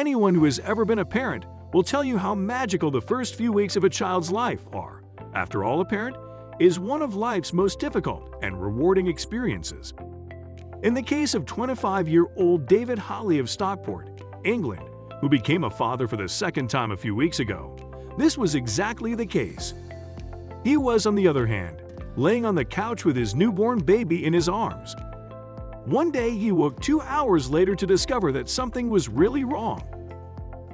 Anyone who has ever been a parent will tell you how magical the first few weeks of a child's life are. After all, a parent is one of life's most difficult and rewarding experiences. In the case of 25-year-old David Holly of Stockport, England, who became a father for the second time a few weeks ago, this was exactly the case. He was, on the other hand, laying on the couch with his newborn baby in his arms. One day he woke 2 hours later to discover that something was really wrong.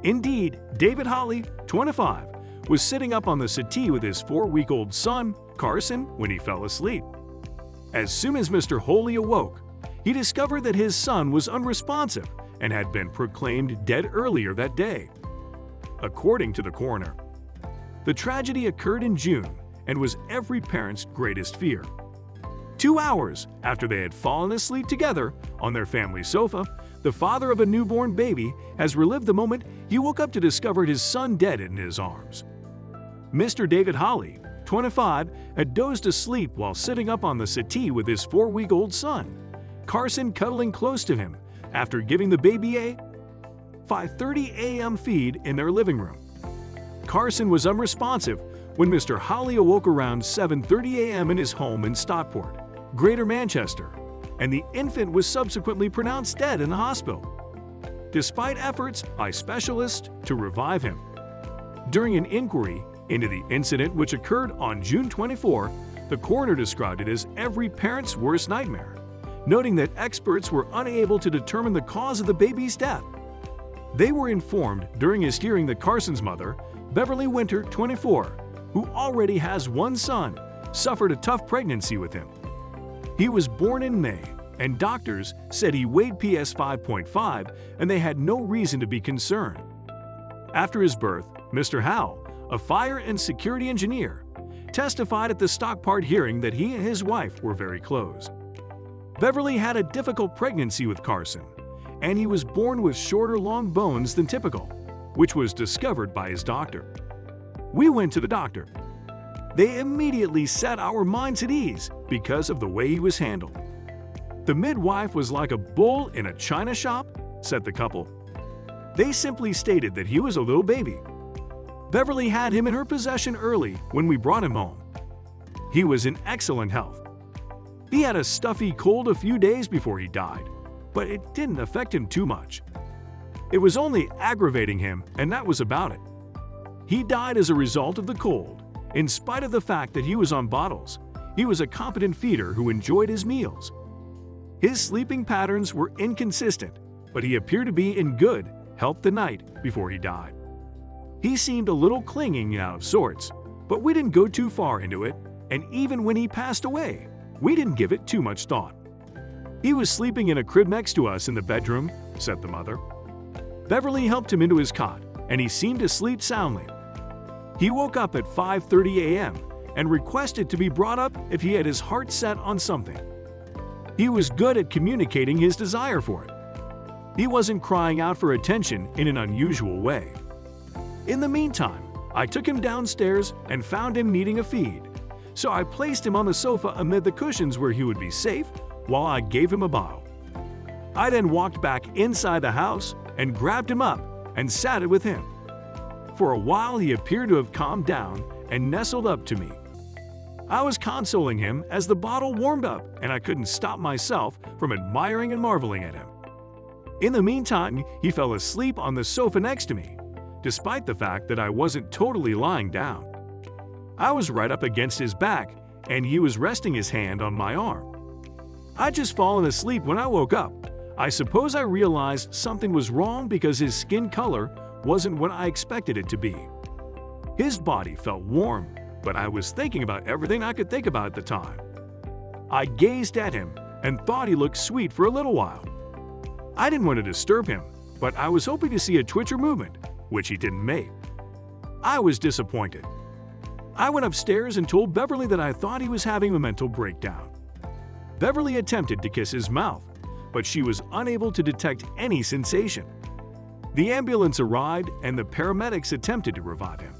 Indeed, David Holly, 25, was sitting up on the settee with his 4-week-old son, Carson, when he fell asleep. As soon as Mr. Holly awoke, he discovered that his son was unresponsive and had been proclaimed dead earlier that day. According to the coroner, the tragedy occurred in June and was every parent's greatest fear. 2 hours after they had fallen asleep together on their family sofa, the father of a newborn baby has relived the moment he woke up to discover his son dead in his arms. Mr. David Holly, 25, had dozed asleep while sitting up on the settee with his 4-week-old son, Carson, cuddling close to him after giving the baby a 5:30 a.m. feed in their living room. Carson was unresponsive when Mr. Holly awoke around 7:30 a.m. in his home in Stockport, Greater Manchester, and the infant was subsequently pronounced dead in the hospital, despite efforts by specialists to revive him. During an inquiry into the incident, which occurred on June 24, the coroner described it as every parent's worst nightmare, noting that experts were unable to determine the cause of the baby's death. They were informed during his hearing that Carson's mother, Beverly Winter, 24, who already has one son, suffered a tough pregnancy with him. He was born in May, and doctors said he weighed PS 5.5 and they had no reason to be concerned. After his birth, Mr. Howe, a fire and security engineer, testified at the Stockport hearing that he and his wife were very close. Beverly had a difficult pregnancy with Carson, and he was born with shorter long bones than typical, which was discovered by his doctor. We went to the doctor. They immediately set our minds at ease because of the way he was handled. The midwife was like a bull in a china shop, said the couple. They simply stated that he was a little baby. Beverly had him in her possession early when we brought him home. He was in excellent health. He had a stuffy cold a few days before he died, but it didn't affect him too much. It was only aggravating him, and that was about it. He died as a result of the cold. In spite of the fact that he was on bottles, he was a competent feeder who enjoyed his meals. His sleeping patterns were inconsistent, but he appeared to be in good health the night before he died. He seemed a little clinging and out of sorts, but we didn't go too far into it, and even when he passed away, we didn't give it too much thought. He was sleeping in a crib next to us in the bedroom, said the mother. Beverly helped him into his cot, and he seemed to sleep soundly. He woke up at 5:30 a.m. and requested to be brought up if he had his heart set on something. He was good at communicating his desire for it. He wasn't crying out for attention in an unusual way. In the meantime, I took him downstairs and found him needing a feed, so I placed him on the sofa amid the cushions where he would be safe while I gave him a bottle. I then walked back inside the house and grabbed him up and sat it with him. For a while he appeared to have calmed down and nestled up to me. I was consoling him as the bottle warmed up, and I couldn't stop myself from admiring and marveling at him. In the meantime, he fell asleep on the sofa next to me, despite the fact that I wasn't totally lying down. I was right up against his back, and he was resting his hand on my arm. I'd just fallen asleep when I woke up. I suppose I realized something was wrong because his skin color wasn't what I expected it to be. His body felt warm, but I was thinking about everything I could think about at the time. I gazed at him and thought he looked sweet for a little while. I didn't want to disturb him, but I was hoping to see a twitch or movement, which he didn't make. I was disappointed. I went upstairs and told Beverly that I thought he was having a mental breakdown. Beverly attempted to kiss his mouth, but she was unable to detect any sensation. The ambulance arrived and the paramedics attempted to revive him.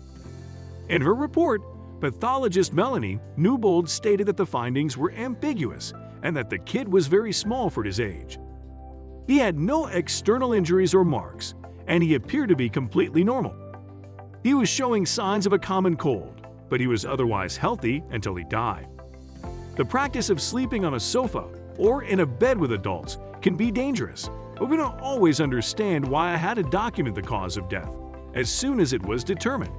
In her report, pathologist Melanie Newbold stated that the findings were ambiguous and that the kid was very small for his age. He had no external injuries or marks, and he appeared to be completely normal. He was showing signs of a common cold, but he was otherwise healthy until he died. The practice of sleeping on a sofa or in a bed with adults can be dangerous, but we don't always understand why I had to document the cause of death as soon as it was determined.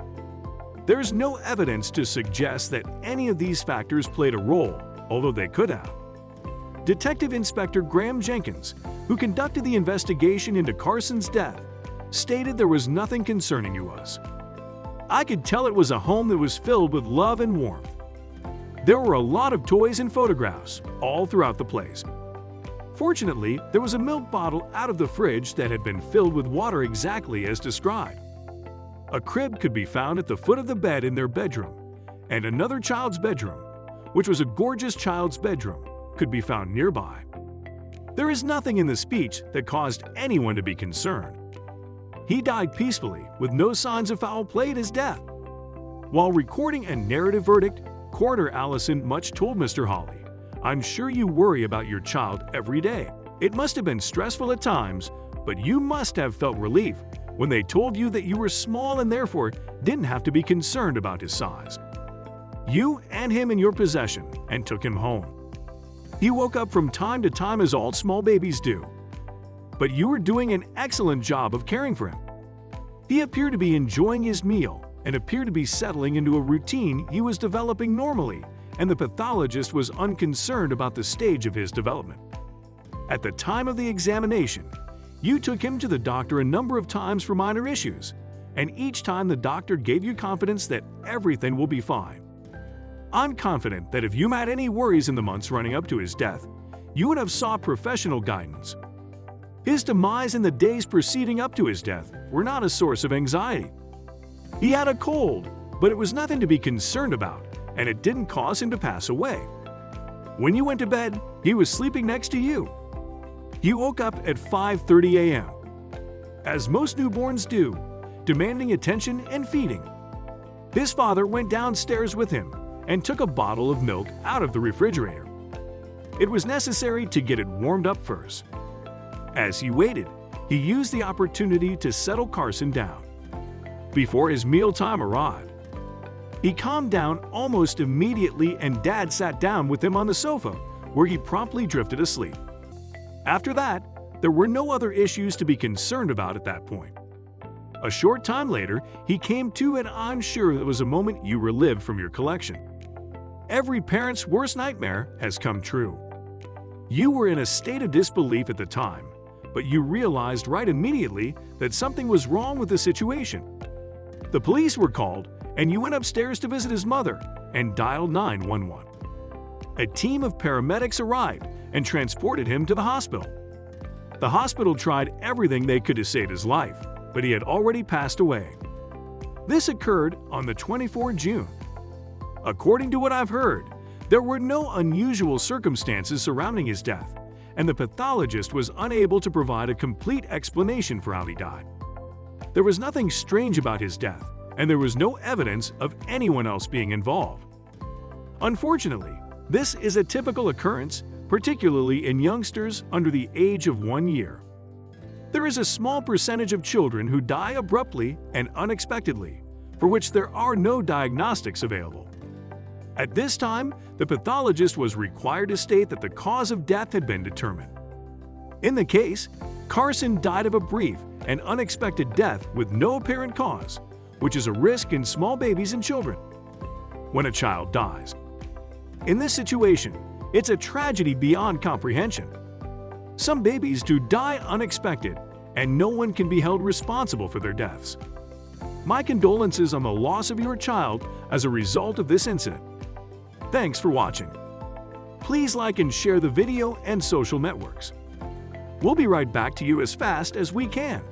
There's no evidence to suggest that any of these factors played a role, although they could have. Detective Inspector Graham Jenkins, who conducted the investigation into Carson's death, stated there was nothing concerning to us. I could tell it was a home that was filled with love and warmth. There were a lot of toys and photographs all throughout the place. Fortunately, there was a milk bottle out of the fridge that had been filled with water exactly as described. A crib could be found at the foot of the bed in their bedroom, and another child's bedroom, which was a gorgeous child's bedroom, could be found nearby. There is nothing in the speech that caused anyone to be concerned. He died peacefully with no signs of foul play at his death. While recording a narrative verdict, Coroner Allison Much told Mr. Hawley, "I'm sure you worry about your child every day. It must have been stressful at times, but you must have felt relief when they told you that you were small and therefore didn't have to be concerned about his size. You had him in your possession and took him home. He woke up from time to time as all small babies do. But you were doing an excellent job of caring for him. He appeared to be enjoying his meal and appeared to be settling into a routine he was developing normally, and the pathologist was unconcerned about the stage of his development. At the time of the examination, you took him to the doctor a number of times for minor issues, and each time the doctor gave you confidence that everything will be fine. I'm confident that if you had any worries in the months running up to his death, you would have sought professional guidance. His demise in the days preceding up to his death were not a source of anxiety. He had a cold, but it was nothing to be concerned about, and it didn't cause him to pass away. When you went to bed, he was sleeping next to you. He woke up at 5:30 a.m., as most newborns do, demanding attention and feeding. His father went downstairs with him and took a bottle of milk out of the refrigerator. It was necessary to get it warmed up first. As he waited, he used the opportunity to settle Carson down. Before his mealtime arrived, he calmed down almost immediately, and Dad sat down with him on the sofa, where he promptly drifted asleep. After that, there were no other issues to be concerned about at that point. A short time later, he came to, and I'm sure it was a moment you relived from your collection. Every parent's worst nightmare has come true. You were in a state of disbelief at the time, but you realized right immediately that something was wrong with the situation. The police were called, and you went upstairs to visit his mother and dialed 911. A team of paramedics arrived and transported him to the hospital. The hospital tried everything they could to save his life, but he had already passed away. This occurred on the 24th of June. According to what I've heard, there were no unusual circumstances surrounding his death, and the pathologist was unable to provide a complete explanation for how he died. There was nothing strange about his death, and there was no evidence of anyone else being involved. Unfortunately, this is a typical occurrence, particularly in youngsters under the age of 1 year. There is a small percentage of children who die abruptly and unexpectedly, for which there are no diagnostics available. At this time, the pathologist was required to state that the cause of death had been determined. In the case, Carson died of a brief and unexpected death with no apparent cause, which is a risk in small babies and children. When a child dies, in this situation, it's a tragedy beyond comprehension. Some babies do die unexpected, and no one can be held responsible for their deaths. My condolences on the loss of your child as a result of this incident. Thanks for watching. Please like and share the video and social networks. We'll be right back to you as fast as we can.